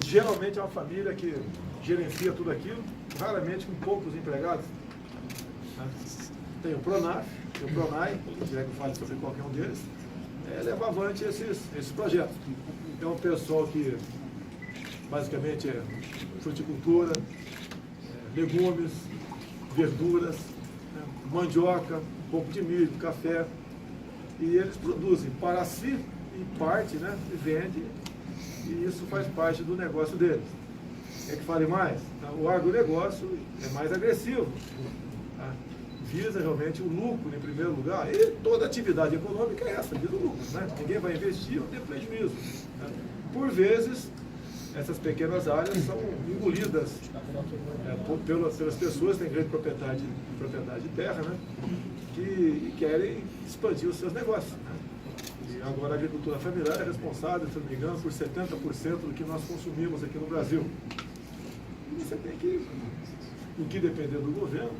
Geralmente é uma família que gerencia tudo aquilo, raramente com poucos empregados. Né? Tem o Pronaf, tem o Pronai, se quiser que eu fale sobre qualquer um deles, levar avante esses projetos. É um pessoal que basicamente é fruticultura, legumes, verduras, né, mandioca, um pouco de milho, café, e eles produzem para si e parte, né, e vende, e isso faz parte do negócio deles. Quer que fale mais? O agronegócio é mais agressivo, tá? Visa realmente o lucro em primeiro lugar, e toda atividade econômica é essa, visa o lucro, né? Ninguém vai investir ou ter prejuízo. Né? Por vezes, essas pequenas áreas são engolidas pelas pessoas que têm grande propriedade de terra, né? Que querem expandir os seus negócios. Né? E agora a agricultura familiar é responsável, se não me engano, por 70% do que nós consumimos aqui no Brasil. E você tem que, no que depender do governo,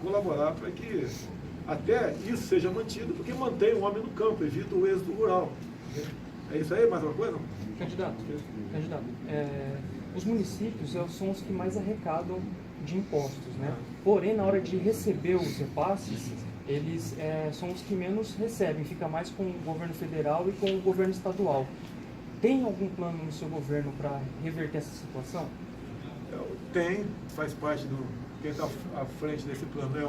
colaborar para que até isso seja mantido, porque mantém o homem no campo, evita o êxodo rural. É isso aí? Mais uma coisa? Candidato, os municípios são os que mais arrecadam de impostos, né? Porém, na hora de receber os repasses, eles são os que menos recebem, fica mais com o governo federal e com o governo estadual. Tem algum plano no seu governo para reverter essa situação? Tem, faz parte do... Quem está à frente desse plano é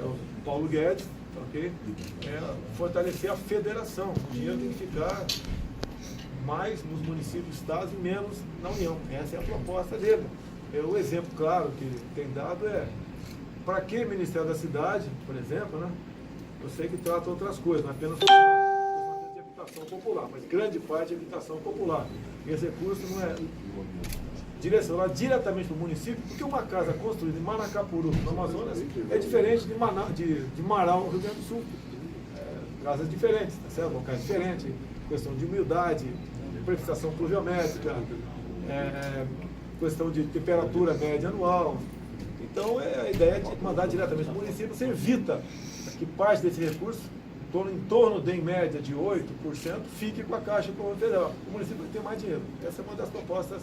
o Paulo Guedes, ok? Fortalecer a federação. O dinheiro tem que ficar mais nos municípios, estados e menos na União. Essa é a proposta dele. O exemplo claro que tem dado para que o Ministério da Cidade, por exemplo, né? Eu sei que trata outras coisas, não apenas de habitação popular, mas grande parte é habitação popular. E esse recurso não é direcionado diretamente para o município, porque uma casa construída em Manacapuru, no Amazonas, é diferente de Marau, no Rio Grande do Sul. Casas diferentes, tá certo? Locais diferentes, questão de humildade, precipitação pluviométrica, questão de temperatura média anual. Então, a ideia de mandar diretamente para o município, você evita que parte desse recurso, em torno de, em média, de 8%, fique com a Caixa Econômica Federal. O município tem mais dinheiro. Essa é uma das propostas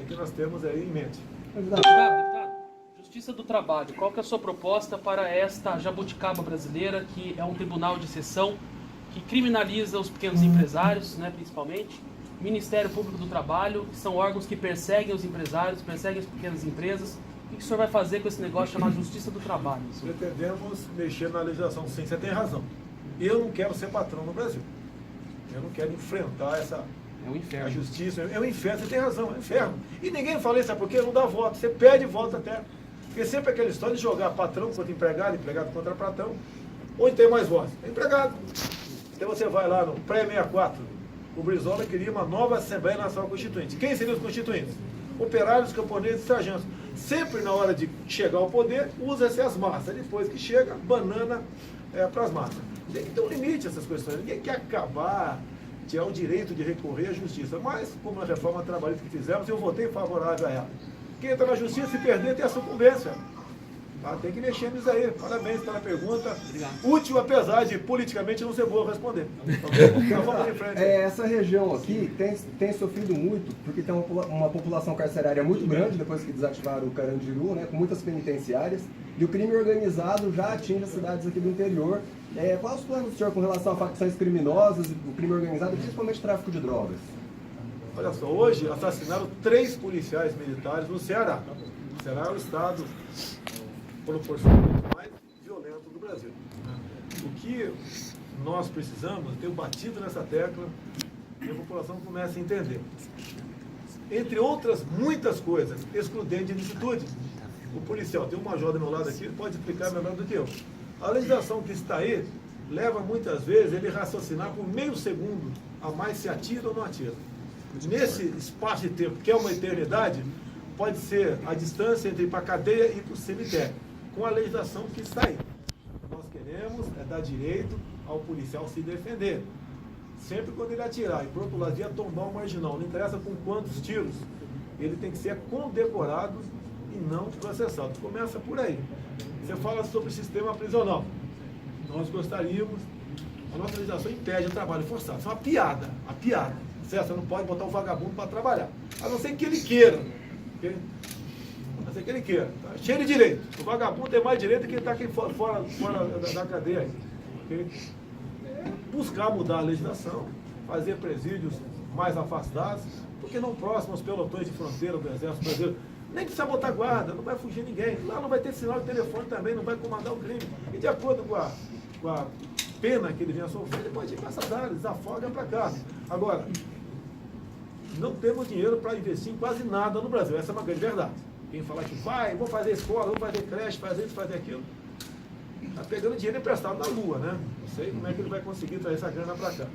que nós temos aí em mente. Deputado, Justiça do Trabalho, qual que é a sua proposta para esta jabuticaba brasileira, que é um tribunal de exceção, que criminaliza os pequenos empresários, né, principalmente, Ministério Público do Trabalho, que são órgãos que perseguem os empresários, perseguem as pequenas empresas. O que o senhor vai fazer com esse negócio chamado Justiça do Trabalho? Pretendemos mexer na legislação, sim, você tem razão. Eu não quero ser patrão no Brasil. Eu não quero enfrentar É um inferno. A justiça. É um inferno, você tem razão, é um inferno. E ninguém fala isso, sabe por quê? Não dá voto. Você pede voto até. Porque sempre aquela história de jogar patrão contra empregado, empregado contra patrão. Onde tem mais votos? É empregado. Então você vai lá no pré-64. O Brizola queria uma nova Assembleia Nacional Constituinte. Quem seriam os constituintes? Operários, camponeses e sargentos. Sempre na hora de chegar ao poder, usa-se as massas. Depois que chega, banana para as massas. Tem que ter um limite a essas questões. Ninguém quer acabar, tirar o direito de recorrer à justiça. Mas, como na reforma trabalhista que fizemos, eu votei favorável a ela. Quem entra na justiça, se perder, tem a sucumbência. Tá? Tem que mexer nisso aí. Parabéns pela pergunta. Obrigado. Útil, apesar de politicamente não ser boa responder. Então vamos em frente. Essa região aqui tem sofrido muito, porque tem uma população carcerária muito grande, depois que desativaram o Carandiru, né, com muitas penitenciárias, e o crime organizado já atinge as cidades aqui do interior. Quais os planos do senhor com relação a facções criminosas, o crime organizado, principalmente tráfico de drogas? Olha só, hoje assassinaram 3 policiais militares no Ceará. O Ceará é o estado proporcionalmente mais violento do Brasil. O que nós precisamos, eu tenho batido nessa tecla, e a população começa a entender. Entre outras muitas coisas, excludente de ilicitude. O policial, tem um major do meu lado aqui, ele pode explicar melhor do que eu. A legislação que está aí leva muitas vezes ele raciocinar por meio segundo a mais se atira ou não atira. Nesse espaço de tempo, que é uma eternidade, pode ser a distância entre ir para a cadeia e ir para o cemitério, com a legislação que está aí. O que nós queremos é dar direito ao policial se defender. Sempre quando ele atirar e por outro lado ia tombar um marginal, não interessa com quantos tiros, ele tem que ser condecorado e não processado. Começa por aí. Você fala sobre o sistema prisional. Nós gostaríamos, a nossa legislação impede o trabalho forçado. Isso é uma piada, Certo? Você não pode botar um vagabundo para trabalhar. A não ser que ele queira. Okay? A não ser que ele queira. Tá? Cheio de direito. O vagabundo tem mais direito que ele está aqui fora da cadeia. Okay? Buscar mudar a legislação, fazer presídios mais afastados, porque não próximos aos pelotões de fronteira do Exército Brasileiro. Nem precisa botar guarda, não vai fugir ninguém. Lá não vai ter sinal de telefone também, não vai comandar o crime. E de acordo com a pena que ele venha sofrer, ele pode ir para essas áreas, desafoga para cá. Agora, não temos dinheiro para investir em quase nada no Brasil. Essa é uma grande verdade. Quem falar que vai, vou fazer escola, vou fazer creche, fazer isso, fazer aquilo, está pegando dinheiro emprestado na lua, né? Não sei como é que ele vai conseguir trazer essa grana para cá.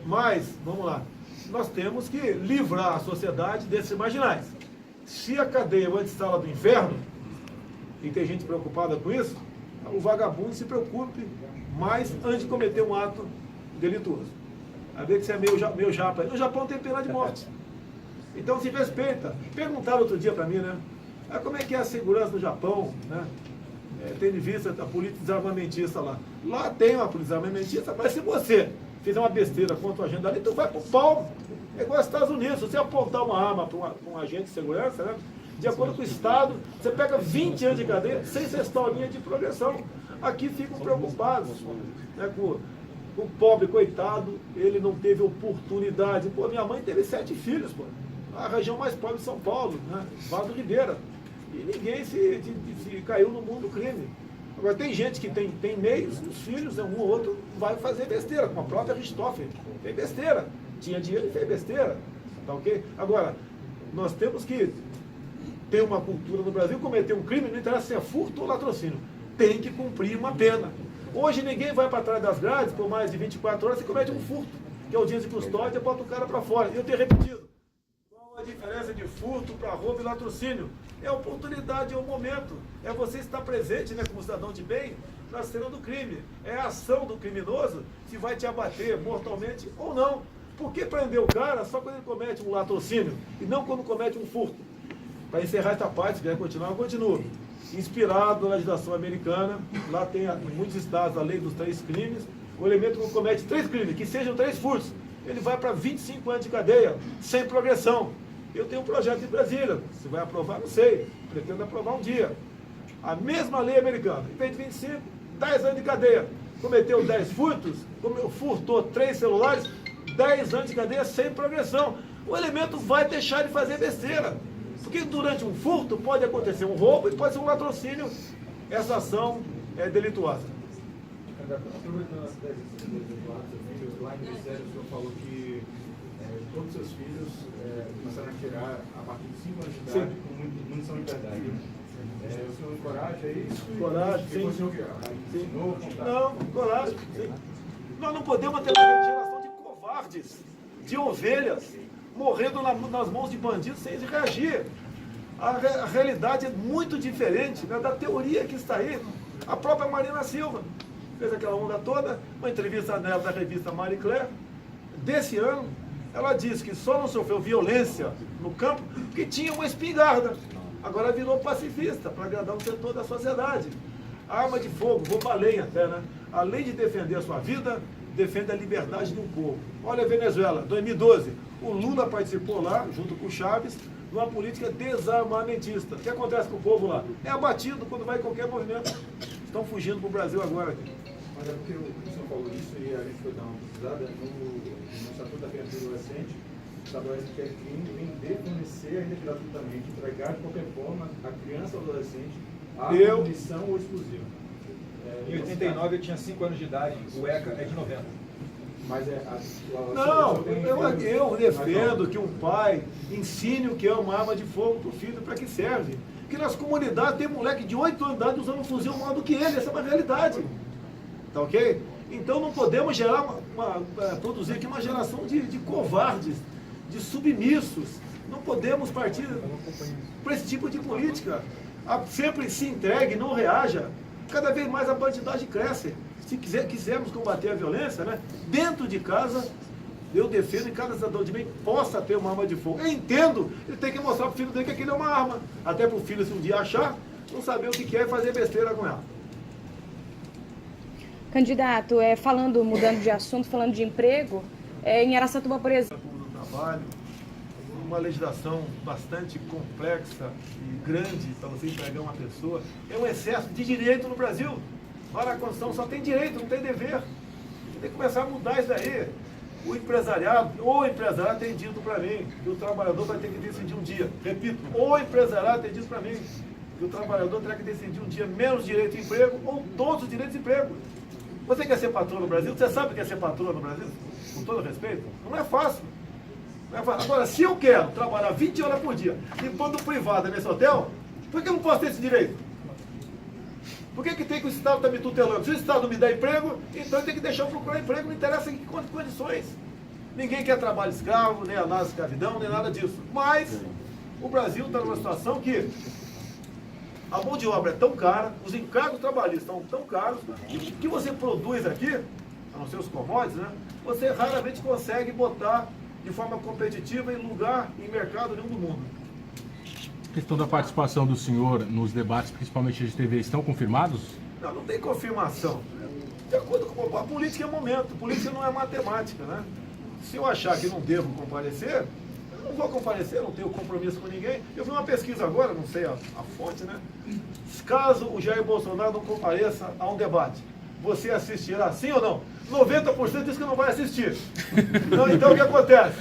Mas, vamos lá, nós temos que livrar a sociedade desses marginais. Se a cadeia é uma antessala do inferno, e tem gente preocupada com isso, o vagabundo se preocupe mais antes de cometer um ato delituoso. A ver que você é meio japa. No Japão tem pena de morte. Então se respeita. Perguntaram outro dia para mim, né? Como é que é a segurança no Japão, né? Tendo em vista a política desarmamentista lá. Lá tem uma política desarmamentista, mas se você fizer uma besteira contra o agente ali, tu vai pro pau. É igual aos Estados Unidos. Se você apontar uma arma para um agente de segurança, né? De acordo com o Estado, você pega 20 anos de cadeia sem ser historinha de progressão. Aqui ficam preocupados, né, com o pobre coitado, ele não teve oportunidade. Pô, minha mãe teve 7 filhos, pô. A região mais pobre de São Paulo, né? Vale do Ribeira. E ninguém se caiu no mundo do crime. Agora, tem gente que tem meios, os filhos, um ou outro, vai fazer besteira, como a própria Richthofen. Fez besteira. Tinha dinheiro e fez besteira. Tá ok? Agora, nós temos que ter uma cultura no Brasil, cometer um crime, não interessa se é furto ou latrocínio. Tem que cumprir uma pena. Hoje ninguém vai para trás das grades por mais de 24 horas e comete um furto, que é o dia de custódia, bota o cara para fora. E eu tenho repetido. Qual a diferença de furto para roubo e latrocínio? É a oportunidade, é o momento. É você estar presente, né, como cidadão de bem na cena do crime. É a ação do criminoso se vai te abater mortalmente ou não. Por que prender o cara só quando ele comete um latrocínio e não quando comete um furto? Para encerrar esta parte, se quiser continuar, eu continuo. Inspirado na legislação americana, lá tem em muitos estados a lei dos 3 crimes, o elemento que comete 3 crimes, que sejam 3 furtos, ele vai para 25 anos de cadeia, sem progressão. Eu tenho um projeto em Brasília, se vai aprovar, não sei, pretendo aprovar um dia. A mesma lei americana, em vez de 25, 10 anos de cadeia. Cometeu 10 furtos, furtou 3 celulares, 10 anos de cadeia sem progressão. O elemento vai deixar de fazer besteira. Porque durante um furto pode acontecer um roubo e pode ser um latrocínio. Essa ação é delituosa. Aproveitando as teses dos filhos, lá em Ministério o senhor falou que todos os seus filhos começaram a tirar a partir de 5 anos de idade com munição de verdade. O senhor encoraja isso? Coragem, sim. O senhor ensinou? Não, coragem, sim. Nós não podemos ter uma geração de covardes, de ovelhas, morrendo nas mãos de bandidos sem reagir. A realidade é muito diferente, né, da teoria que está aí. A própria Marina Silva fez aquela onda toda, uma entrevista nela da revista Marie Claire, desse ano. Ela disse que só não sofreu violência no campo porque tinha uma espingarda. Agora virou pacifista, para agradar um setor da sociedade. A arma de fogo, bomba-lenha até, né? Além de defender a sua vida, defende a liberdade de um povo. Olha a Venezuela, 2012. O Lula participou lá, junto com o Chaves, de uma política desarmamentista. O que acontece com o povo lá? É abatido quando vai em qualquer movimento. Estão fugindo para o Brasil agora. Aqui. Mas é porque o senhor falou isso e a gente foi dar uma pesquisada no Estatuto da Criança e do Adolescente, estabelece que é crime em fornecer, ainda que gratuitamente, entregar de qualquer forma a criança ou adolescente a munição ou explosivo. Em 89 eu tinha 5 anos de idade, o ECA é de 90. Mas não, eu defendo que um pai ensine o que é uma arma de fogo para o filho, para que serve. Porque nas comunidades tem moleque de 8 anos de idade usando um fuzil maior do que ele, essa é uma realidade. Tá ok? Então não podemos gerar produzir aqui uma geração de covardes, de submissos. Não podemos partir para esse tipo de política. Sempre se entregue, não reaja. Cada vez mais a bandidagem cresce. Se quisermos combater a violência, né, dentro de casa, eu defendo que cada cidadão de bem possa ter uma arma de fogo. Eu entendo, ele tem que mostrar para o filho dele que aquilo é uma arma. Até para o filho, se um dia achar, não saber o que é e fazer besteira com ela. Candidato, mudando de assunto, falando de emprego, em Araçatuba, por exemplo. trabalho, uma legislação bastante complexa e grande para você empregar uma pessoa. É um excesso de direito no Brasil. Agora a Constituição só tem direito, não tem dever. Tem que começar a mudar isso daí. O empresariado tem dito para mim que o trabalhador vai ter que decidir um dia. Repito, o empresariado tem dito para mim que o trabalhador terá que decidir um dia menos direito de emprego ou todos os direitos de emprego. Você quer ser patrão no Brasil? Você sabe o que é ser patrão no Brasil? Com todo respeito? Não é fácil. Não é fácil. Agora, se eu quero trabalhar 20 horas por dia e pondo privada nesse hotel, por que eu não posso ter esse direito? Por que tem que o Estado estar me tutelando? Se o Estado me dá emprego, então eu tenho que deixar eu procurar emprego, não interessa em que condições. Ninguém quer trabalho escravo, nem análise de escravidão, nem nada disso. Mas o Brasil está numa situação que a mão de obra é tão cara, os encargos trabalhistas estão tão caros, que o que você produz aqui, a não ser os commodities, né, você raramente consegue botar de forma competitiva em lugar, em mercado nenhum do mundo. A questão da participação do senhor nos debates, principalmente de TV, estão confirmados? Não, não tem confirmação. De acordo com a política é momento, política não é matemática, né? Se eu achar que não devo comparecer, eu não vou comparecer, não tenho compromisso com ninguém. Eu vi uma pesquisa agora, não sei a fonte, né? Caso o Jair Bolsonaro não compareça a um debate, você assistirá, sim ou não? 90% diz que não vai assistir. Então o que acontece?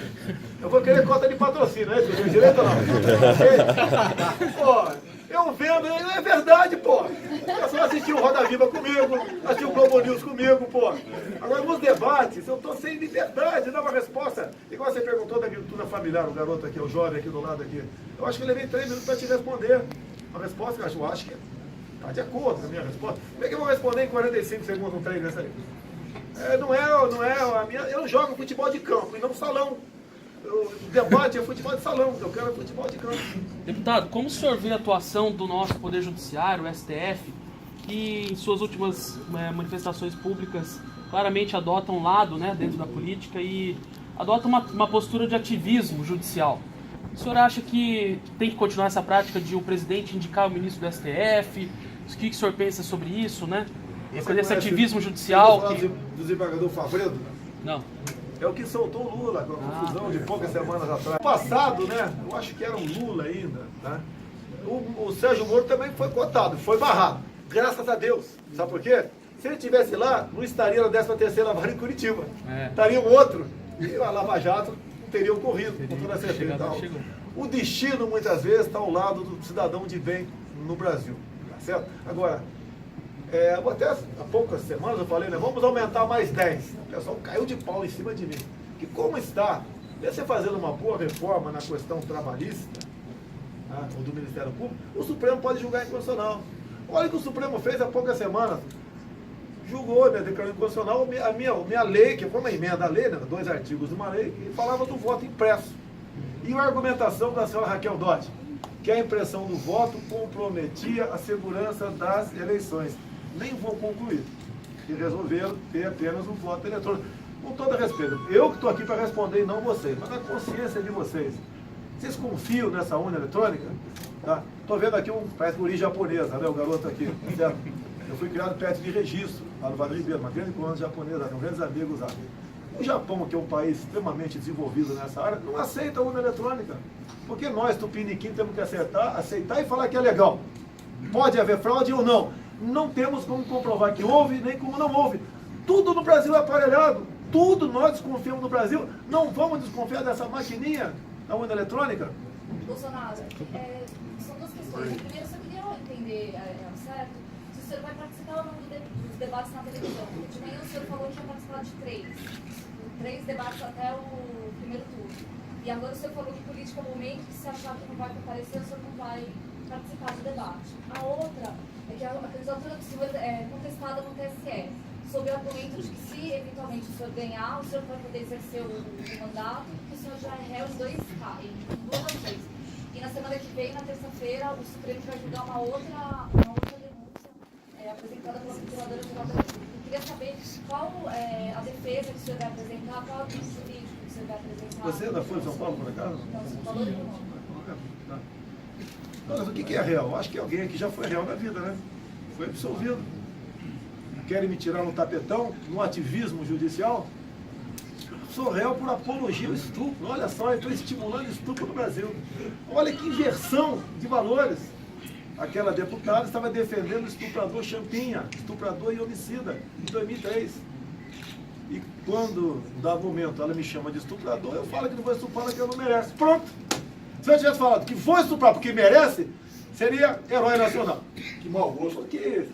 Eu vou querer cota de patrocínio, né? Eu tenho direito ou não? Pô, eu vendo, é verdade, pô. Eu só assisti o Roda Viva comigo, assisti o Globo News comigo, pô. Agora, nos debates, eu tô sem liberdade, dá uma resposta. Igual você perguntou da agricultura familiar, o garoto aqui, o jovem aqui do lado aqui. Eu acho que eu levei 3 minutos para te responder. Uma resposta que eu acho que está de acordo com a minha resposta. Como é que eu vou responder em 45 segundos um trem dessa aí? Não é a minha. Eu jogo futebol de campo e não salão. O debate é futebol de salão, eu quero futebol de campo. Deputado, como o senhor vê a atuação do nosso Poder Judiciário, o STF, que em suas últimas manifestações públicas claramente adota um lado, né, dentro da política e adota uma postura de ativismo judicial? O senhor acha que tem que continuar essa prática de o presidente indicar o ministro do STF? O que o senhor pensa sobre isso, né? Esse ativismo judicial. Do desembargador Favredo? Não. É o que soltou o Lula com a confusão de poucas semanas atrás. Passado, né? Eu acho que era o Lula ainda, né? O Sérgio Moro também foi cotado, foi barrado. Graças a Deus. Sabe por quê? Se ele estivesse lá, não estaria na 13ª Vara em Curitiba. Estaria um outro. E a Lava Jato teria ocorrido, com toda certeza. O destino, muitas vezes, está ao lado do cidadão de bem no Brasil. Tá certo? Agora, até há poucas semanas eu falei, né, vamos aumentar mais 10. O pessoal caiu de pau em cima de mim. Que como está, você fazendo uma boa reforma na questão trabalhista, tá, ou do Ministério Público, o Supremo pode julgar inconstitucional. Olha o que o Supremo fez há poucas semanas. Julgou, né, declarou inconstitucional a minha lei, que foi uma emenda à lei, né, 2 artigos de uma lei, que falava do voto impresso. E a argumentação da senhora Raquel Dodge, que a impressão do voto comprometia a segurança das eleições. Nem vou concluir. E resolveram ter apenas um voto eletrônico. Com todo respeito, eu que estou aqui para responder e não vocês, mas na consciência de vocês. Vocês confiam nessa urna eletrônica? Tá? Estou vendo aqui parece um origem japonesa, né, o garoto aqui, certo? Eu fui criado perto de Registro, lá no Vale do Ribeiro, uma grande colônia japonesa, tenho grandes amigos lá. O Japão, que é um país extremamente desenvolvido nessa área, não aceita a urna eletrônica. Porque nós, tupiniquim, temos que aceitar e falar que é legal. Pode haver fraude ou não. Não temos como comprovar que houve, nem como não houve. Tudo no Brasil é aparelhado. Tudo nós desconfiamos no Brasil. Não vamos desconfiar dessa maquininha da urna eletrônica? Bolsonaro, são 2 questões. Primeiro, eu só queria entender certo se o senhor vai participar ou não dos debates na televisão. Porque de manhã o senhor falou que ia participar de 3 debates até o primeiro turno. E agora o senhor falou que política é o momento que se achar que não vai comparecer, o senhor não vai participar do debate. A outra é que a candidatura do senhor é contestada no TSE, sob o argumento de que se eventualmente o senhor ganhar, o senhor vai poder exercer o mandato, porque o senhor já é réu em 2 ações. E na semana que vem, na terça-feira, o Supremo vai julgar uma outra denúncia apresentada pela Procuradora-Geral da República. Eu queria saber qual a defesa que o senhor vai apresentar, qual é o tipo jurídico que o senhor vai apresentar. Você é da Folha de São Paulo, por acaso? Não, São Paulo não. Mas o que é réu? Eu acho que alguém aqui já foi réu na vida, né? Foi absolvido. Querem me tirar no tapetão, no ativismo judicial? sou réu por apologia ao estupro. Olha só, eu estou estimulando estupro no Brasil. Olha que inversão de valores. Aquela deputada estava defendendo o estuprador Champinha, estuprador e homicida, em 2003. E quando, dá momento, ela me chama de estuprador, eu falo que não vou estuprar porque eu não merece. Pronto! Se eu tivesse falado que vou estuprar porque merece, seria herói nacional. Que mau gosto. Porque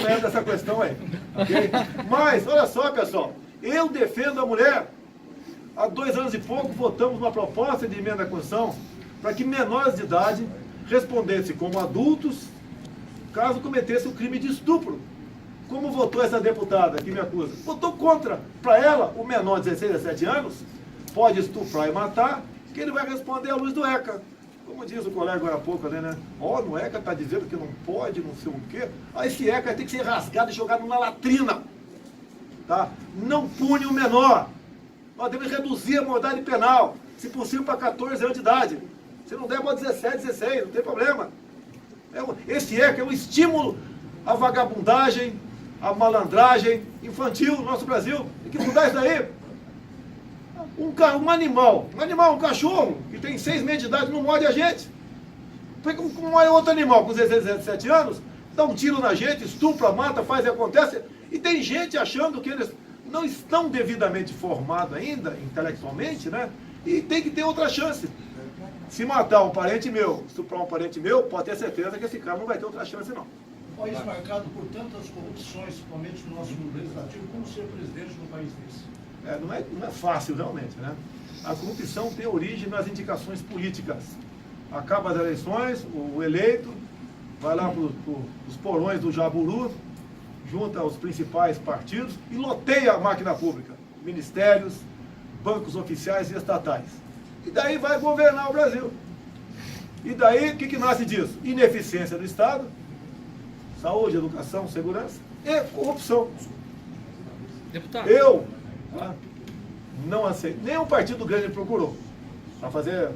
não é dessa questão aí. Okay? Mas, olha só, pessoal, eu defendo a mulher. Há 2 anos e pouco votamos uma proposta de emenda à Constituição para que menores de idade respondessem como adultos caso cometesse o crime de estupro. Como votou essa deputada que me acusa? Votou contra. Para ela, o menor de 16 a 17 anos pode estuprar e matar, que ele vai responder à luz do ECA. Como diz o colega agora há pouco ali, né? Ó, no ECA está dizendo que não pode, não sei o quê. Aí esse ECA tem que ser rasgado e jogado na latrina. Tá? Não pune o menor. Nós devemos reduzir a modalidade penal, se possível para 14 anos de idade. Se não der, pode 17, 16, não tem problema. Esse ECA é um estímulo à vagabundagem, à malandragem infantil no nosso Brasil. Tem que mudar isso daí. Um animal, um cachorro, que tem 6 meses de idade, não morde a gente. Como é outro animal com 16, 17 anos, dá um tiro na gente, estupra, mata, faz e acontece. E tem gente achando que eles não estão devidamente formados ainda, intelectualmente, né? E tem que ter outra chance. Se matar um parente meu, estuprar um parente meu, pode ter certeza que esse cara não vai ter outra chance, não. Um país marcado por tantas corrupções, principalmente no nosso legislativo, como ser presidente de um país desse? Não é fácil, realmente, né? A corrupção tem origem nas indicações políticas. Acaba as eleições, o eleito vai lá para os porões do Jaburu, junta os principais partidos e loteia a máquina pública. Ministérios, bancos oficiais e estatais. E daí vai governar o Brasil. E daí, o que nasce disso? Ineficiência do Estado, saúde, educação, segurança e corrupção. Deputado. Eu não aceito. Nenhum partido grande procurou para fazer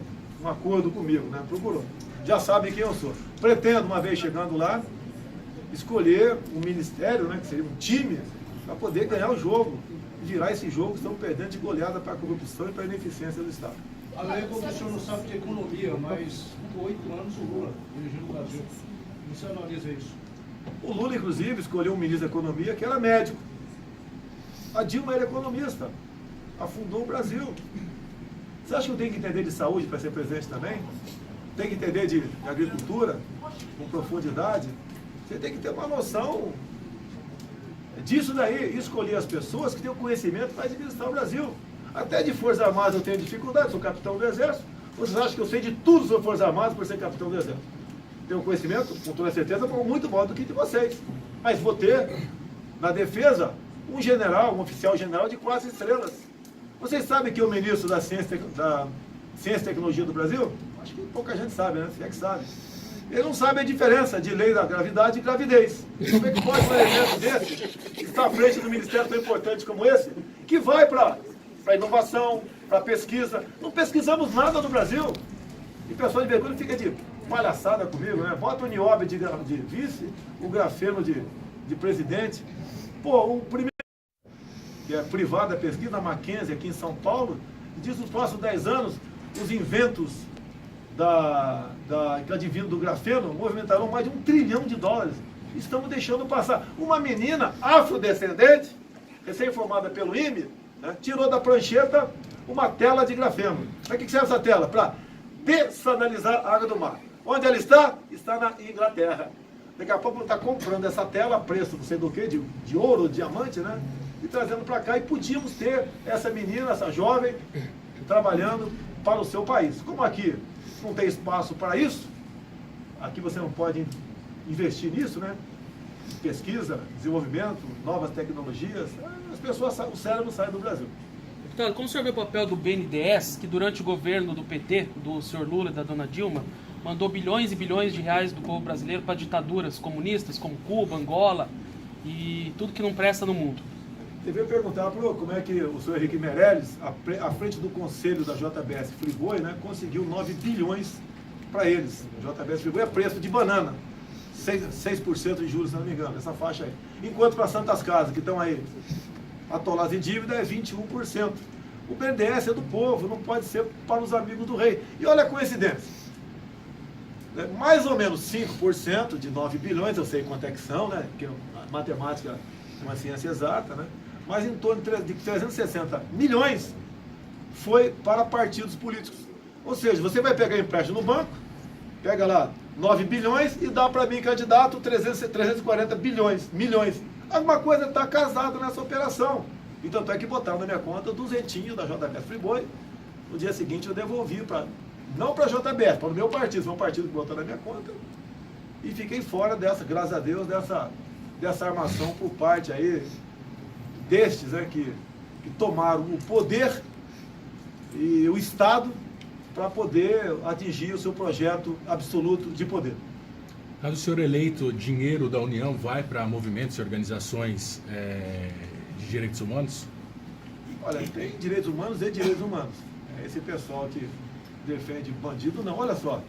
um acordo comigo, né? Procurou. Já sabe quem eu sou. Pretendo, uma vez chegando lá, escolher um ministério, né, que seria um time, para poder ganhar o jogo. Virar esse jogo, estamos perdendo de goleada para a corrupção e para a ineficiência do Estado. Alegam que o senhor não sabe de economia, mas por 8 anos o Lula dirigiu o Brasil. Você analisa isso? O Lula, inclusive, escolheu um ministro da Economia que era médico. A Dilma era economista. Afundou o Brasil. Você acha que eu tenho que entender de saúde para ser presidente também? Tem que entender de agricultura com profundidade? Você tem que ter uma noção disso daí. Escolher as pessoas que têm o conhecimento para administrar o Brasil. Até de Forças Armadas eu tenho dificuldade, sou capitão do Exército. Vocês acham que eu sei de tudo sobre Forças Armadas por ser capitão do Exército? Tenho conhecimento, com toda certeza, muito maior do que de vocês. Mas vou ter, na defesa, um general, um oficial general de 4 estrelas. Vocês sabem que é o ministro da Ciência e Tecnologia do Brasil? Acho que pouca gente sabe, né? Se é que sabe. Ele não sabe a diferença de lei da gravidade e gravidez. Como é que pode um elemento desse estar à frente do ministério tão importante como esse, que vai para inovação, para pesquisa? Não pesquisamos nada no Brasil. E o pessoal de vergonha fica de palhaçada comigo, né? Bota o Nióbio de vice, o Grafeno de presidente. Pô, o primeiro que é privada a pesquisa, a Mackenzie, aqui em São Paulo, diz que nos próximos 10 anos, os inventos que advindo do grafeno movimentarão mais de $1 trilhão. Estamos deixando passar. Uma menina afrodescendente, recém-formada pelo IME, né, tirou da prancheta uma tela de grafeno. Para que serve essa tela? Para dessalinizar a água do mar. Onde ela está? Está na Inglaterra. Daqui a pouco está comprando essa tela a preço, não sei do que, de ouro, diamante, né? E trazendo para cá. E podíamos ter essa menina, essa jovem, trabalhando para o seu país. Como aqui não tem espaço para isso, aqui você não pode investir nisso, né? Pesquisa, desenvolvimento, novas tecnologias, as pessoas, o cérebro sai do Brasil. Deputado, como o senhor vê o papel do BNDES, que durante o governo do PT, do senhor Lula e da dona Dilma, mandou bilhões e bilhões de reais do povo brasileiro para ditaduras comunistas como Cuba, Angola e tudo que não presta no mundo? Você veio perguntar como é que o senhor Henrique Meirelles, à frente do conselho da JBS Friboi, né, conseguiu 9 bilhões para eles. A JBS Friboi é preço de banana, 6% de juros, se não me engano, essa faixa aí. Enquanto para Santas Casas, que estão aí atolados em dívida é 21%. O BNDES é do povo, não pode ser para os amigos do rei. E olha a coincidência. Mais ou menos 5% de 9 bilhões, eu sei quanto é que são, né? Porque a matemática é uma ciência exata, né? Mas em torno de 360 milhões foi para partidos políticos. Ou seja, você vai pegar empréstimo no banco, pega lá 9 bilhões e dá para mim, candidato, 340 milhões. Alguma coisa está casada nessa operação. E tanto é que botaram na minha conta 200 da JBS Friboi. No dia seguinte eu devolvi não para a JBS, para o meu partido. Foi um partido que botou na minha conta. E fiquei fora dessa, graças a Deus, dessa armação por parte aí destes, né, que tomaram o poder e o Estado para poder atingir o seu projeto absoluto de poder. Caso o senhor eleito, dinheiro da União vai para movimentos e organizações de direitos humanos? Olha, tem direitos humanos e direitos humanos. É esse pessoal que defende bandido, não. Olha só,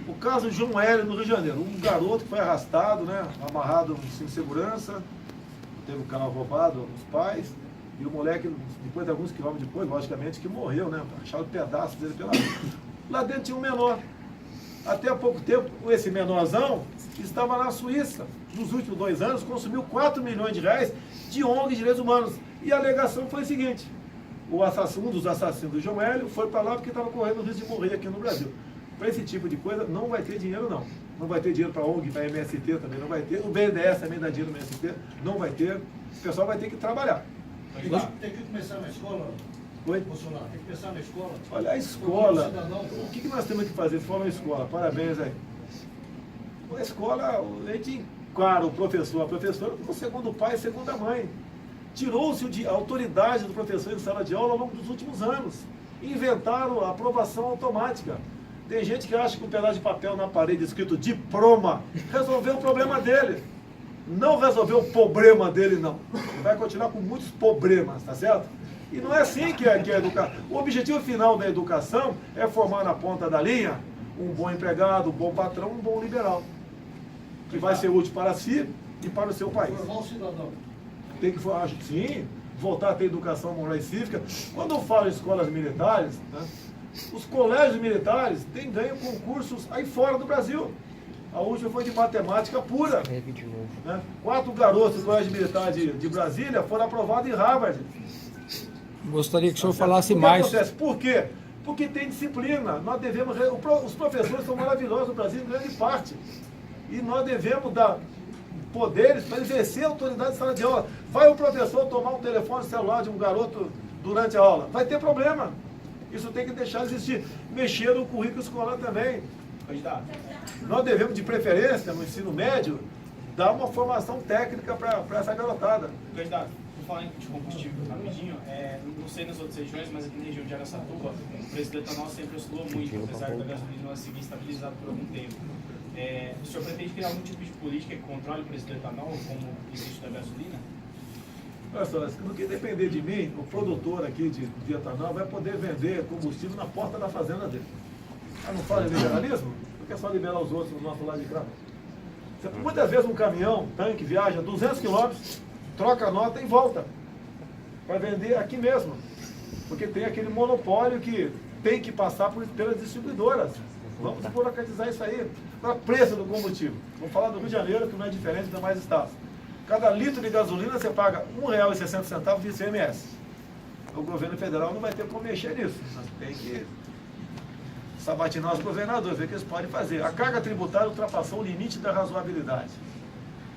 o caso de João Hélio no Rio de Janeiro, um garoto que foi arrastado, né, amarrado sem segurança, teve o carro roubado, os pais, e o moleque, depois de alguns quilômetros depois, logicamente, que morreu, né, acharam pedaços dele pela rua. Lá dentro tinha um menor. Até há pouco tempo, esse menorzão estava na Suíça. Nos últimos 2 anos, consumiu 4 milhões de reais de ONG de direitos humanos. E a alegação foi a seguinte: um dos assassinos do João Hélio foi para lá porque estava correndo o risco de morrer aqui no Brasil. Para esse tipo de coisa, não vai ter dinheiro, não. Não vai ter dinheiro para a ONG, para a MST também não vai ter. O BNDES também dá dinheiro no MST, não vai ter. O pessoal vai ter que trabalhar. Tem que começar na escola, Oi? Bolsonaro, tem que começar na escola. Olha, a escola, o que nós temos que fazer? Você falou na escola, parabéns aí. A escola, a gente encara o professor, a professora, como segundo pai e segunda mãe. Tirou-se a autoridade do professor em sala de aula ao longo dos últimos anos. Inventaram a aprovação automática. Tem gente que acha que um pedaço de papel na parede escrito diploma resolveu o problema dele. Não resolveu o problema dele, não. Ele vai continuar com muitos problemas, tá certo? E não é assim que é educar. O objetivo final da educação é formar na ponta da linha um bom empregado, um bom patrão, um bom liberal. Que vai ser útil para si e para o seu país. Formar um cidadão. Tem que, sim, voltar a ter educação moral e cívica. Quando eu falo em escolas militares, né, os colégios militares têm ganho concursos aí fora do Brasil. A última foi de matemática pura. Né? 4 garotos do colégio militar de Brasília foram aprovados em Harvard. Gostaria que o senhor falasse O que mais. acontece? Por quê? Porque tem disciplina. Nós devemos. Os professores são maravilhosos no Brasil, em grande parte. E nós devemos dar poderes para exercer a autoridade de sala de aula. Vai o professor tomar um telefone celular de um garoto durante a aula? Vai ter problema. Isso tem que deixar de existir. Mexer no currículo escolar também. Nós devemos, de preferência, no ensino médio, dar uma formação técnica para essa garotada. Candidato, vou falar de combustível rapidinho. Não sei nas outras regiões, mas aqui na região de Araçatuba, o preço do etanol sempre oscilou muito, apesar da gasolina seguir estabilizado por algum tempo. O senhor pretende criar algum tipo de política que controle o preço do etanol, como existe da gasolina? Olha só, no que depender de mim, o produtor aqui de etanol vai poder vender combustível na porta da fazenda dele. Não fala em liberalismo? Porque é só liberar os outros no nosso lado de cá. Muitas vezes um caminhão, um tanque, viaja 200 quilômetros, troca a nota e volta. Para vender aqui mesmo. Porque tem aquele monopólio que tem que passar pelas distribuidoras. Vamos burocratizar isso aí. Para preço do combustível. Vamos falar do Rio de Janeiro, que não é diferente dos demais estados. Cada litro de gasolina você paga R$ 1,60 de ICMS. O governo federal não vai ter como mexer nisso. Nós tem que sabatinar os governadores, ver o que eles podem fazer. A carga tributária ultrapassou o limite da razoabilidade.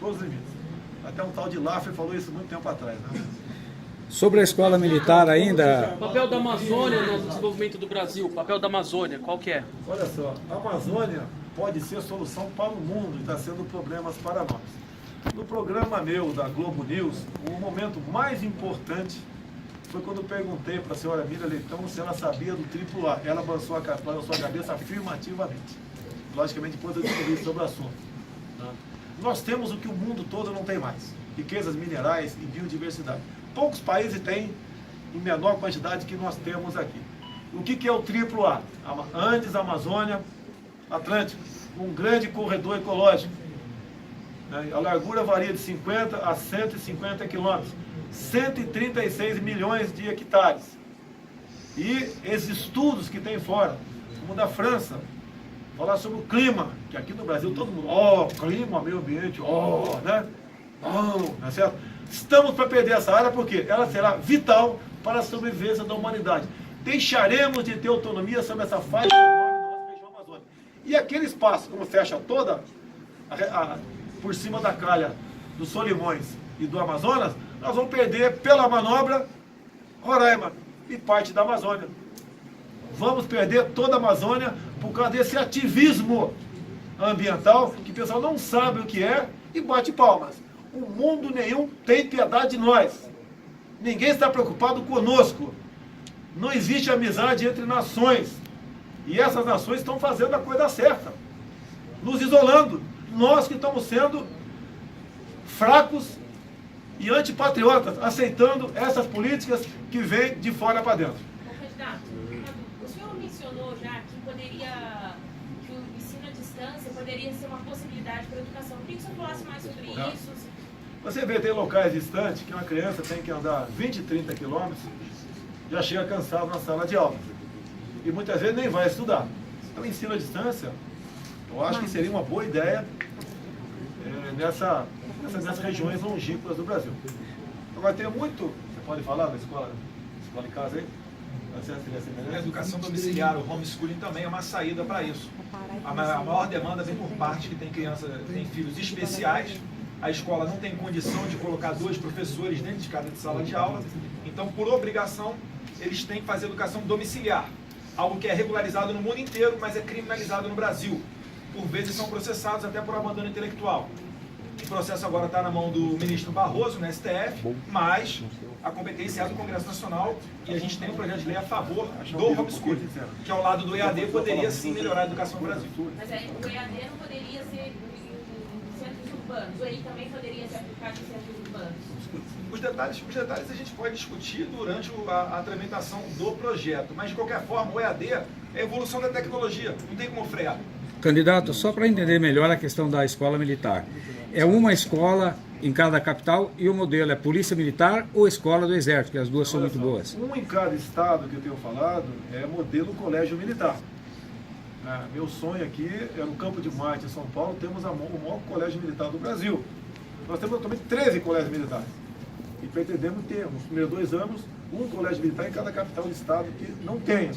Todos os limites. Até um tal de Laffer falou isso muito tempo atrás. Né? Sobre a escola militar ainda... O papel da Amazônia no desenvolvimento do Brasil, o papel da Amazônia, qual que é? Olha só, a Amazônia pode ser solução para o mundo e está sendo problemas para nós. No programa meu da Globo News, o momento mais importante foi quando eu perguntei para a senhora Miriam Leitão se ela sabia do AAA. Ela balançou a cabeça afirmativamente. Logicamente, depois eu descobri sobre o assunto. Né? Nós temos o que o mundo todo não tem mais. Riquezas minerais e biodiversidade. Poucos países têm em menor quantidade que nós temos aqui. O que é o AAA? Andes, Amazônia, Atlântico. Um grande corredor ecológico. A largura varia de 50 a 150 quilômetros. 136 milhões de hectares. E esses estudos que tem fora, como da França, falar sobre o clima, que aqui no Brasil todo mundo, clima, meio ambiente, né? Não é certo? Estamos para perder essa área porque ela será vital para a sobrevivência da humanidade. Deixaremos de ter autonomia sobre essa faixa enorme da nossa região amazônica. E aquele espaço, como fecha toda por cima da calha dos Solimões e do Amazonas, nós vamos perder pela manobra Roraima e parte da Amazônia. Vamos perder toda a Amazônia por causa desse ativismo ambiental, que o pessoal não sabe o que é e bate palmas. O mundo nenhum tem piedade de nós. Ninguém está preocupado conosco. Não existe amizade entre nações. E essas nações estão fazendo a coisa certa, nos isolando. Nós que estamos sendo fracos e antipatriotas, aceitando essas políticas que vêm de fora para dentro. Candidato, o senhor mencionou já que o ensino à distância poderia ser uma possibilidade para a educação. Queria que o senhor falasse mais sobre isso. Você vê, tem locais distantes que uma criança tem que andar 20, 30 quilômetros, já chega cansado na sala de aula. E muitas vezes nem vai estudar. Então, ensino à distância, eu acho que seria uma boa ideia nessas regiões longínquas do Brasil. Agora, tem muito... Você pode falar da escola em casa aí? A educação domiciliar, o homeschooling também é uma saída para isso. A maior demanda vem por parte que tem filhos especiais. A escola não tem condição de colocar 2 professores dentro de cada sala de aula. Então, por obrigação, eles têm que fazer educação domiciliar. Algo que é regularizado no mundo inteiro, mas é criminalizado no Brasil. Por vezes são processados até por abandono intelectual. O processo agora está na mão do ministro Barroso, no STF, mas a competência é do Congresso Nacional e a gente tem um projeto de lei a favor do homeschooling, que ao lado do EAD poderia sim melhorar a educação no Brasil. Mas aí, o EAD não poderia ser em centros urbanos, ou ele também poderia ser aplicado em centros urbanos? Os detalhes a gente pode discutir durante a tramitação do projeto, mas de qualquer forma o EAD é a evolução da tecnologia, não tem como frear. Candidato, só para entender melhor a questão da escola militar. É uma escola em cada capital e o modelo é Polícia Militar ou Escola do Exército, que as duas são muito boas? Um em cada estado que eu tenho falado é modelo Colégio Militar. Meu sonho aqui é no Campo de Marte, em São Paulo, temos o maior colégio militar do Brasil. Nós temos atualmente 13 colégios militares. E pretendemos ter, nos primeiros 2 anos, um colégio militar em cada capital do estado que não tenha.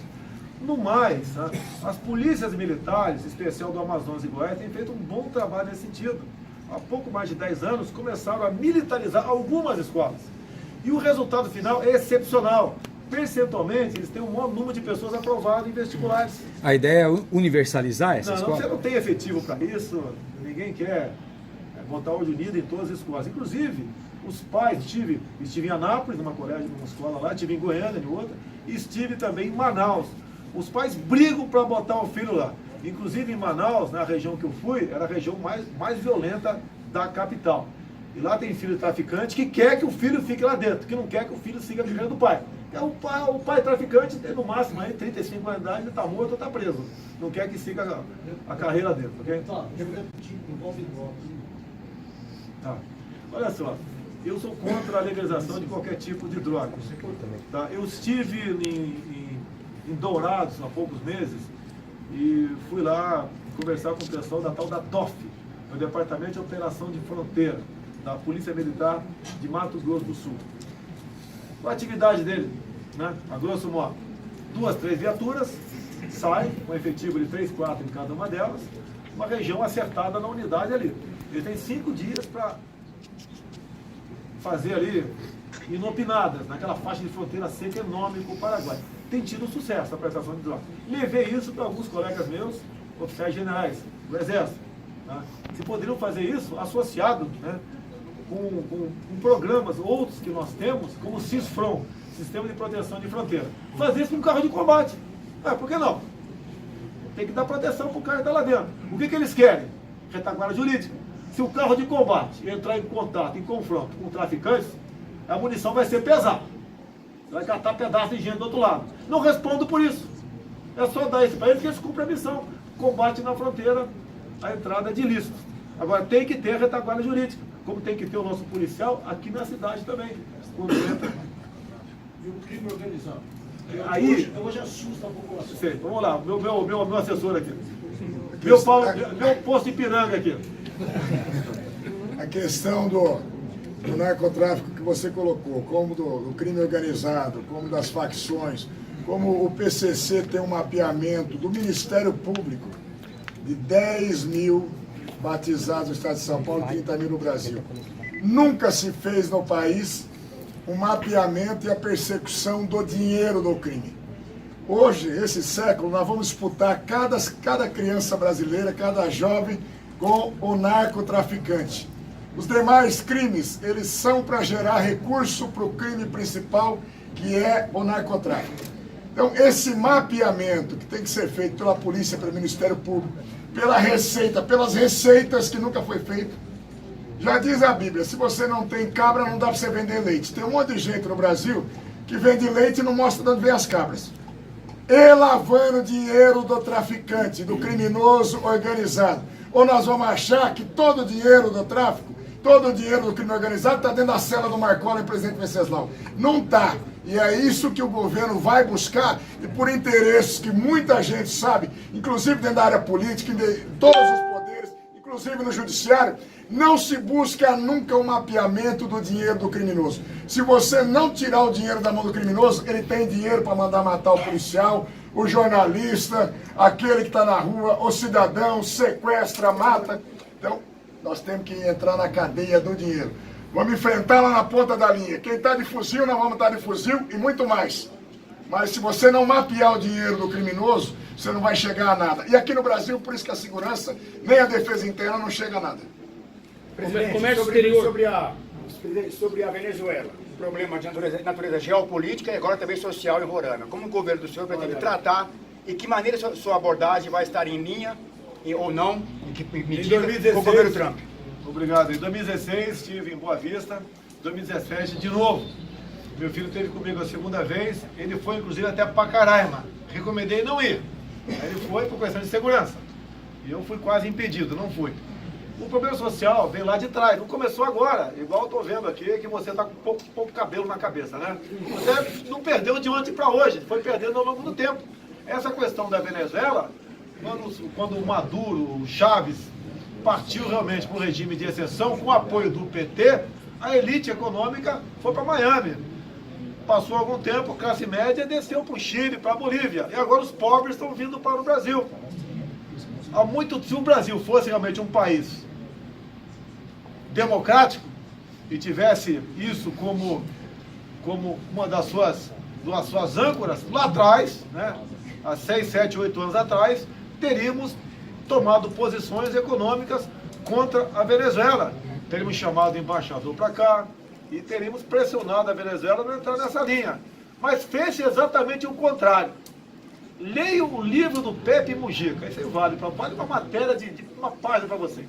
No mais, as polícias militares, em especial do Amazonas e Goiás, têm feito um bom trabalho nesse sentido. Há pouco mais de 10 anos, começaram a militarizar algumas escolas. E o resultado final é excepcional. Percentualmente, eles têm um maior número de pessoas aprovadas em vestibulares. A ideia é universalizar essa escola? Você não tem efetivo para isso, ninguém quer botar olho unido em todas as escolas. Inclusive, os pais, estive em Anápolis, numa escola lá, estive em Goiânia, em outra, e estive também em Manaus. Os pais brigam para botar o filho lá. Inclusive em Manaus, na região que eu fui, era a região mais violenta da capital. E lá tem filho traficante que quer que o filho fique lá dentro, que não quer que o filho siga a carreira do pai. O pai traficante tem no máximo aí 35 anos de idade, ele está morto ou está preso. Não quer que siga a carreira dele, ok? Tá. Olha só, eu sou contra a legalização de qualquer tipo de droga. Tá? Eu estive em Dourados há poucos meses e fui lá conversar com o pessoal da tal da DOF, o Departamento de Operação de Fronteira, da Polícia Militar de Mato Grosso do Sul. A atividade dele, a grosso modo, 2, 3 viaturas, sai com efetivo de 3, 4 em cada uma delas, uma região acertada na unidade ali. Ele tem 5 dias para fazer ali inopinadas, naquela faixa de fronteira seca enorme com o Paraguai. Tem tido sucesso a prestação de drogas. Levei isso para alguns colegas meus, oficiais generais do Exército. Se poderiam fazer isso associado com programas, outros que nós temos, como o CISFRON, Sistema de Proteção de Fronteira. Fazer isso com um carro de combate. Por que não? Tem que dar proteção para o cara que está lá dentro. O que eles querem? Retaguarda jurídica. Se o carro de combate entrar em contato, em confronto com traficantes, a munição vai ser pesada. Vai catar pedaço de gente do outro lado. Não respondo por isso. É só dar isso para eles que eles cumprem a missão. Combate na fronteira, a entrada de ilícitos. Agora tem que ter a retaguarda jurídica. como tem que ter o nosso policial aqui na cidade também. Quando entra. E o crime organizado. Aí, Hoje assusta a população. sei, vamos lá, meu assessor aqui. Meu posto Ipiranga aqui. A questão do narcotráfico que você colocou, como do crime organizado, como das facções, como o PCC tem um mapeamento do Ministério Público de 10 mil batizados no estado de São Paulo e 30 mil no Brasil. Nunca se fez no país o mapeamento e a persecução do dinheiro do crime. Hoje, esse século, nós vamos disputar cada criança brasileira, cada jovem com o narcotraficante. Os demais crimes, eles são para gerar recurso para o crime principal, que é o narcotráfico. Então, esse mapeamento que tem que ser feito pela polícia, pelo Ministério Público, pela Receita, pelas receitas que nunca foi feito. Já diz a Bíblia, se você não tem cabra, não dá para você vender leite. Tem um monte de gente no Brasil que vende leite e não mostra de onde vem as cabras. E lavando dinheiro do traficante, do criminoso organizado. Ou nós vamos achar que todo o dinheiro do tráfico, todo o dinheiro do crime organizado está dentro da cela do Marcola e presidente Venceslau. Não está. E é isso que o governo vai buscar, e por interesses que muita gente sabe, inclusive dentro da área política, em todos os poderes, inclusive no judiciário, não se busca nunca um mapeamento do dinheiro do criminoso. Se você não tirar o dinheiro da mão do criminoso, ele tem dinheiro para mandar matar o policial, o jornalista, aquele que está na rua, o cidadão, sequestra, mata. Então, nós temos que entrar na cadeia do dinheiro. Vamos enfrentar lá na ponta da linha. Quem está de fuzil, nós vamos estar de fuzil e muito mais. Mas se você não mapear o dinheiro do criminoso, você não vai chegar a nada. E aqui no Brasil, por isso que a segurança, nem a defesa interna não chega a nada. Presidente, Comércio exterior. sobre a Venezuela, um problema de natureza geopolítica e agora também social em Roraima. Como o governo do senhor pretende tratar e que maneira sua abordagem vai estar em linha ou não, em que medida, com o governo Trump? Obrigado. Em 2016 estive em Boa Vista, em 2017 de novo. Meu filho esteve comigo a segunda vez, ele foi inclusive até Pacaraima. Recomendei não ir. Aí ele foi por questão de segurança. E eu fui quase impedido, não fui. O problema social vem lá de trás, não começou agora, igual eu estou vendo aqui, que você está com pouco cabelo na cabeça, né? Você não perdeu de ontem para hoje, foi perdendo ao longo do tempo. Essa questão da Venezuela, quando o Maduro, o Chaves, partiu realmente para um regime de exceção, com o apoio do PT, a elite econômica foi para Miami. Passou algum tempo, classe média desceu para o Chile, para a Bolívia, e agora os pobres estão vindo para o Brasil. Se o Brasil fosse realmente um país democrático e tivesse isso como uma das suas âncoras, lá atrás, né, há 6, 7, 8 anos atrás, teríamos tomado posições econômicas contra a Venezuela. Teríamos chamado o embaixador para cá e teríamos pressionado a Venezuela para entrar nessa linha. Mas fez exatamente o contrário. Leia o livro do Pepe Mujica, isso aí vale uma matéria de uma página para vocês.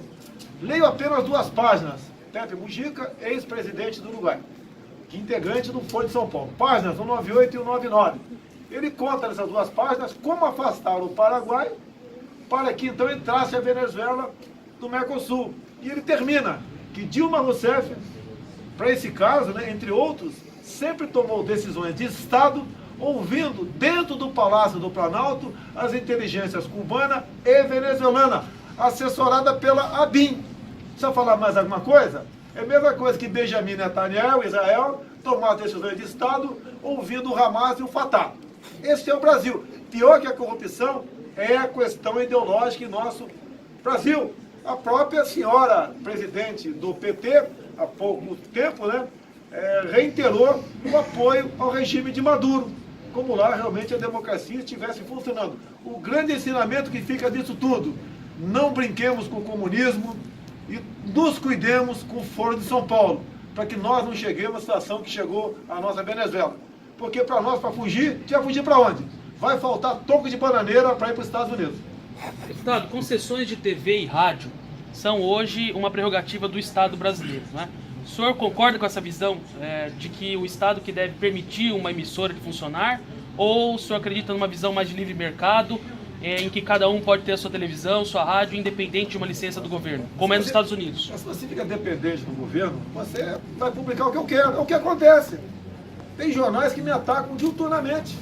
Leio apenas 2 páginas. Pepe Mujica, ex-presidente do Uruguai, integrante do Foro de São Paulo. Páginas 198 e 199. Ele conta nessas 2 páginas como afastaram o Paraguai para que então entrasse a Venezuela do Mercosul. E ele termina que Dilma Rousseff, para esse caso, né, entre outros, sempre tomou decisões de Estado ouvindo dentro do Palácio do Planalto as inteligências cubana e venezuelana, assessorada pela ABIN. Precisa falar mais alguma coisa? É a mesma coisa que Benjamin Netanyahu, Israel, tomar decisões de Estado ouvindo o Hamas e o Fatah. Esse é o Brasil. Pior que a corrupção é a questão ideológica em nosso Brasil. A própria senhora presidente do PT, há pouco tempo, né, reiterou o apoio ao regime de Maduro, como lá realmente a democracia estivesse funcionando. O grande ensinamento que fica disso tudo: não brinquemos com o comunismo e nos cuidemos com o Foro de São Paulo, para que nós não cheguemos à situação que chegou a nossa Venezuela. Porque para nós, para fugir, tinha que fugir para onde? Vai faltar toco de bananeira para ir para os Estados Unidos. Deputado, concessões de TV e rádio são hoje uma prerrogativa do Estado brasileiro, né? O senhor concorda com essa visão de que o Estado que deve permitir uma emissora de funcionar? Ou o senhor acredita numa visão mais de livre mercado, em que cada um pode ter a sua televisão, sua rádio, independente de uma licença do governo, como é nos Estados Unidos. Mas se você fica dependente do governo, você vai publicar o que eu quero. É o que acontece. Tem jornais que me atacam diuturnamente.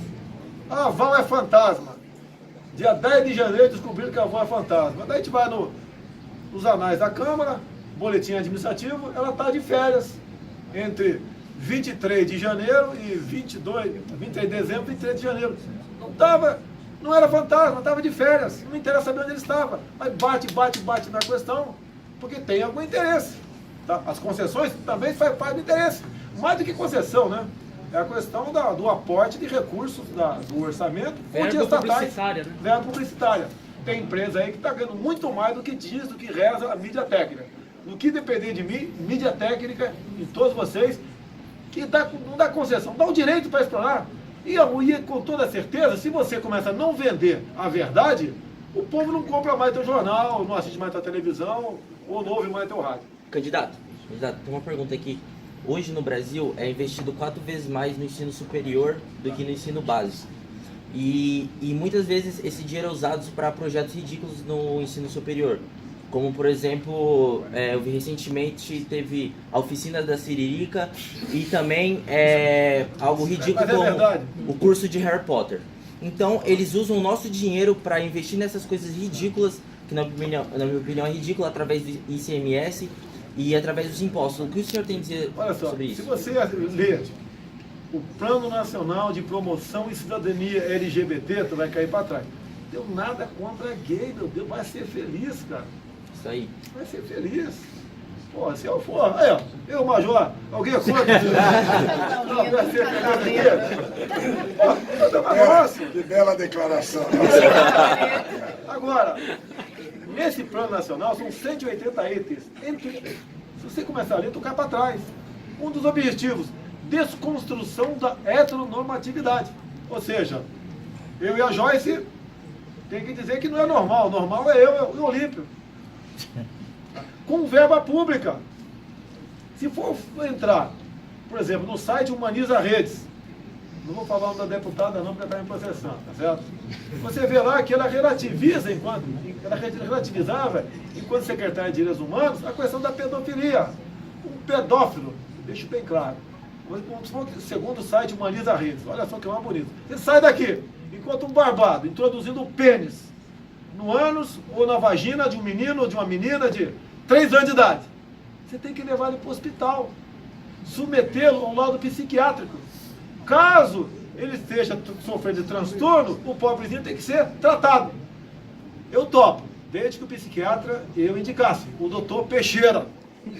A Val é fantasma. Dia 10 de janeiro descobriram que a Val é fantasma. Daí a gente vai nos anais da Câmara, boletim administrativo, ela está de férias. Entre 23 de janeiro e 23 de dezembro e 23 de janeiro. Não era fantasma, estava de férias. Não interessa saber onde ele estava. Mas bate na questão, porque tem algum interesse. Tá? As concessões também fazem parte do interesse. Mais do que concessão, né? É a questão do aporte de recursos do orçamento, fonte estatais, né? Verba publicitária. Tem empresa aí que está ganhando muito mais do que diz, do que reza a mídia técnica. No que depender de mim, mídia técnica, e todos vocês, que não dá concessão, dá o direito para explorar. E com toda certeza, se você começa a não vender a verdade, o povo não compra mais teu jornal, não assiste mais tua televisão, ou não ouve mais teu rádio. Candidato, tem uma pergunta aqui. Hoje no Brasil é investido 4 vezes mais no ensino superior do que no ensino básico. E muitas vezes esse dinheiro é usado para projetos ridículos no ensino superior. Como, por exemplo, eu vi recentemente, teve a oficina da Siririca e também algo ridículo como o curso de Harry Potter. Então, eles usam o nosso dinheiro para investir nessas coisas ridículas, que na minha opinião é ridícula, através do ICMS e através dos impostos. O que o senhor tem a dizer sobre isso? Se você ler o Plano Nacional de Promoção e Cidadania LGBT, tu vai cair para trás. Deu nada contra gay, meu Deus, vai ser feliz, cara. Isso aí. Vai ser feliz. Pô, se eu for... Aí, ó, eu, Major, alguém é contra? Não, vai ser feliz aqui. Pô, eu dou uma nossa. Que bela declaração. Agora, nesse Plano Nacional são 180 itens. Se você começar a ler, tu cai para trás. Um dos objetivos, desconstrução da heteronormatividade. Ou seja, eu e a Joyce tem que dizer que não é normal. O normal é eu e o Olímpio. Com verba pública. Se for entrar, por exemplo, no site Humaniza Redes, não vou falar o nome da deputada não, porque está em processão, tá certo? Você vê lá que ela relativiza, ela relativizava, enquanto secretária de Direitos Humanos, a questão da pedofilia. Um pedófilo, deixo bem claro, segundo o site Humaniza Redes, olha só que mais bonito. Você sai daqui, enquanto um barbado, introduzindo o pênis no ânus ou na vagina de um menino ou de uma menina de 3 anos de idade. Você tem que levar ele para o hospital, submetê-lo a um laudo psiquiátrico. Caso ele esteja sofrendo de transtorno, o pobrezinho tem que ser tratado. Eu topo, desde que o psiquiatra eu indicasse, o doutor Peixeira,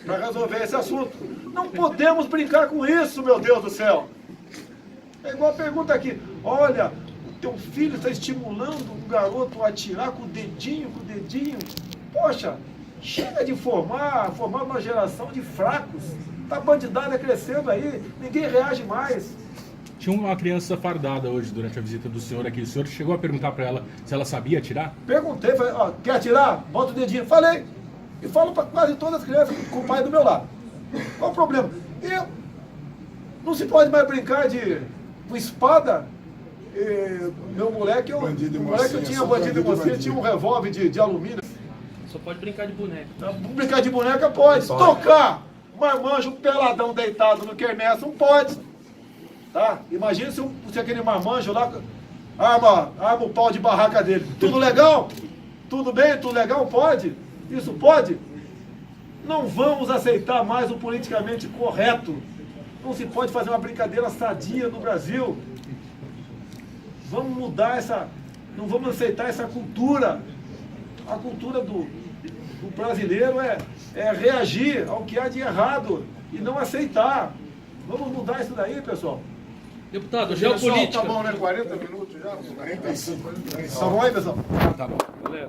para resolver esse assunto. Não podemos brincar com isso, meu Deus do céu. É igual a pergunta aqui, olha, teu filho está estimulando um garoto a atirar com o dedinho. Poxa, chega de formar uma geração de fracos. Tá a bandidada crescendo aí, ninguém reage mais. Tinha uma criança fardada hoje durante a visita do senhor aqui. O senhor chegou a perguntar para ela se ela sabia atirar? Perguntei, falei, ó, quer atirar? Bota o dedinho. Falei. E falo para quase todas as crianças com o pai do meu lado. Qual o problema? Não se pode mais brincar com espada. Meu moleque, eu tinha bandido de mocinha, tinha um revólver de alumínio. Só pode brincar de boneca. Brincar de boneca pode. Tocar marmanjo peladão deitado no quermesse, não pode. Tá? Imagina se aquele marmanjo lá arma o pau de barraca dele. Tudo legal? Tudo bem? Tudo legal? Pode? Isso pode? Não vamos aceitar mais o politicamente correto. Não se pode fazer uma brincadeira sadia no Brasil. Vamos mudar não vamos aceitar essa cultura. A cultura do brasileiro é reagir ao que há de errado e não aceitar. Vamos mudar isso daí, pessoal. Deputado, geopolítica. Tá bom, né? 40 minutos já? 45. Tá bom aí, pessoal? Tá bom. Valeu.